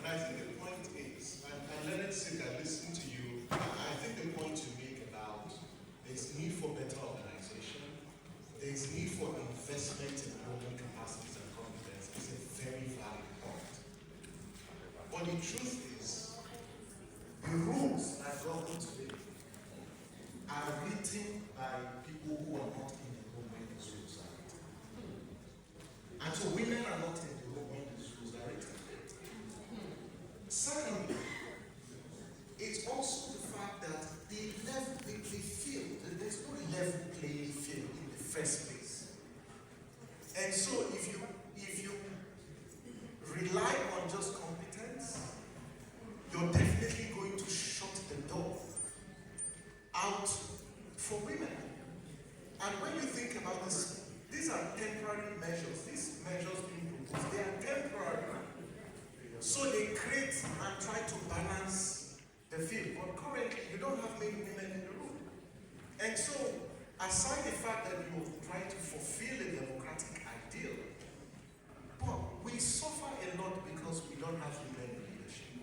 I think the point is, and let us sit and listen to you, I think the point you make about there's need for better organization, there's need for investment in building capacities and competence is a very valid point. But the truth is, the rules that govern today are written by people who are not in the room when these rules are written. And so women are not in the room when these rules are written. Secondly, it's also the fact that they feel that there's no level playing field in the first place. And so if you rely on just competence, you're definitely going to shut the door out for women. And when you think about this, these are temporary measures. These measures being proposed, they are temporary. So they create and try to balance the field. But currently, you don't have many women in the room. And so, aside the fact that you try to fulfill a democratic ideal, but we suffer a lot because we don't have women in leadership.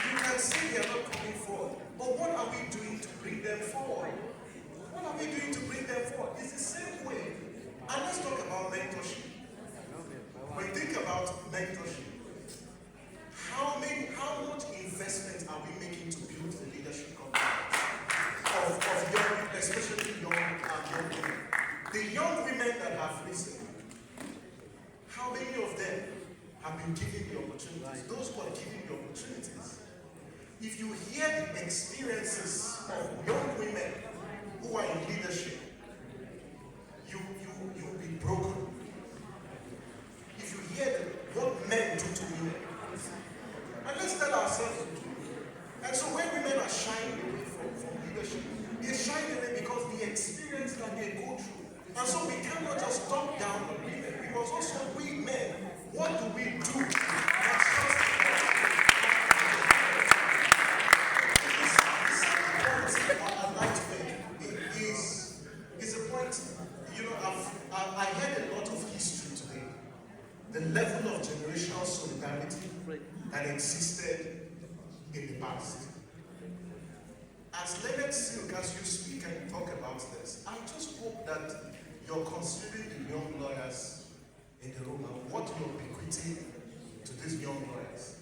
You can say they are not coming forward, but what are we doing to bring them forward? What are we doing to bring them forward? It's the same way. And let's talk about mentorship. When you think about mentorship, how much investment are we making to build the leadership competence of young, especially young women? The young women that have risen, how many of them have been given the opportunities? Those who are given the opportunities. If you hear the experiences of young women who are in leadership, you'll be broken. If you hear what men do to women, and let's tell ourselves the truth. And so when women are shying away from leadership, they're shying away because the experience that they go through. And so we cannot just talk down on women. We must also, we men, what do we do? Is a point, you know, I heard a lot of history today. The level of generational solidarity that existed in the past. As Leonard Silk, as you speak and talk about this, I just hope that you're considering the young lawyers in the room and what you're bequeathing to these young lawyers.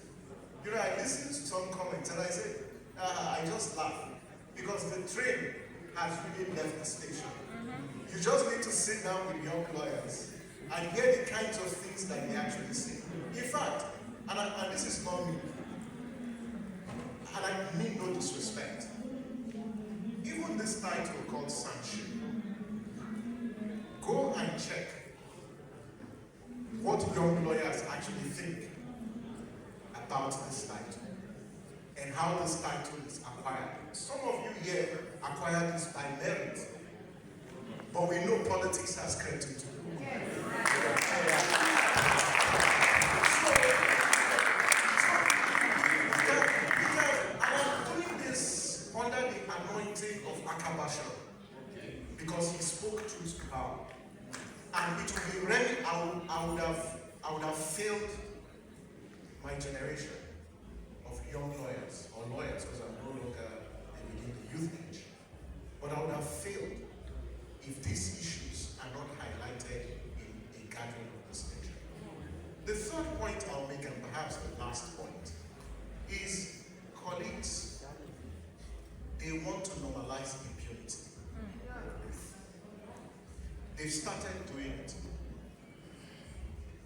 You know, I listened to some comments and I said, I just laugh because the train has really left the station. You just need to sit down with young lawyers and hear the kinds of things that they actually say. In fact, and this is not me, and I mean no disrespect, even this title called Sanship, go and check what young lawyers actually think about this title and how this title is acquired. Some of you here acquired this by merit, but we know politics has crept into the room. Under the anointing of Akabasha, because he spoke truth to power. And it would be really, I would have failed my generation of young lawyers, or lawyers, because I'm no longer within the youth age. But I would have failed if these issues are not highlighted in a gathering of this nature. The third point I'll make, and perhaps the last point, is colleagues, they want to normalize impunity. They've started doing it.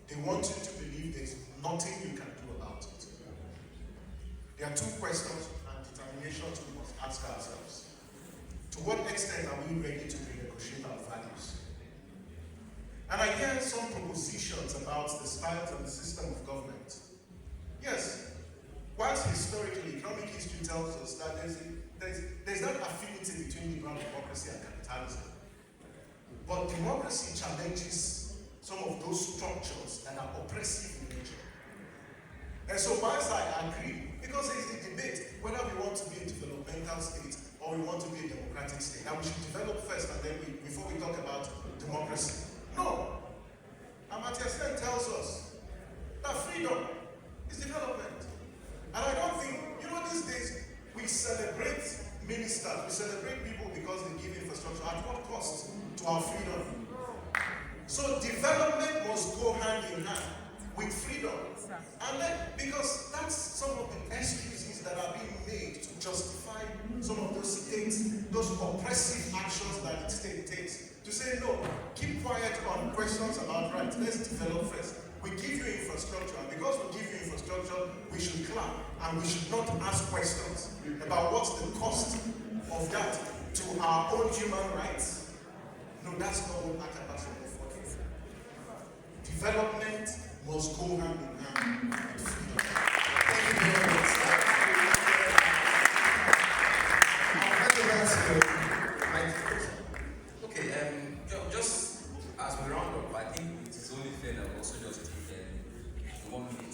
They want you to believe there's nothing you can do about it. There are two questions and determinations we must ask ourselves. To what extent are we ready to renegotiate our values? And I hear some propositions about the styles and the system of government. Yes, whilst historically, economic history tells us that there's that affinity between liberal democracy and capitalism. But democracy challenges some of those structures that are oppressive in nature. And so whilst I agree, because it's the debate whether we want to be a developmental state or we want to be a democratic state, and we should develop first and then before we talk about democracy. No. Amartya Sen tells cost to our freedom. So development must go hand in hand with freedom. And then, because that's some of the excuses that are being made to justify some of those states, those oppressive actions that the state takes. To say, no, keep quiet on questions about rights. Let's develop first. We give you infrastructure, and because we give you infrastructure, we should clap, and we should not ask questions about what's the cost of that to our own human rights. No, that's not what Ikeja should afford. Development must go hand in hand with freedom. Thank you very much. Okay, just as we round up, I think it is only fair that we also just take 1 minute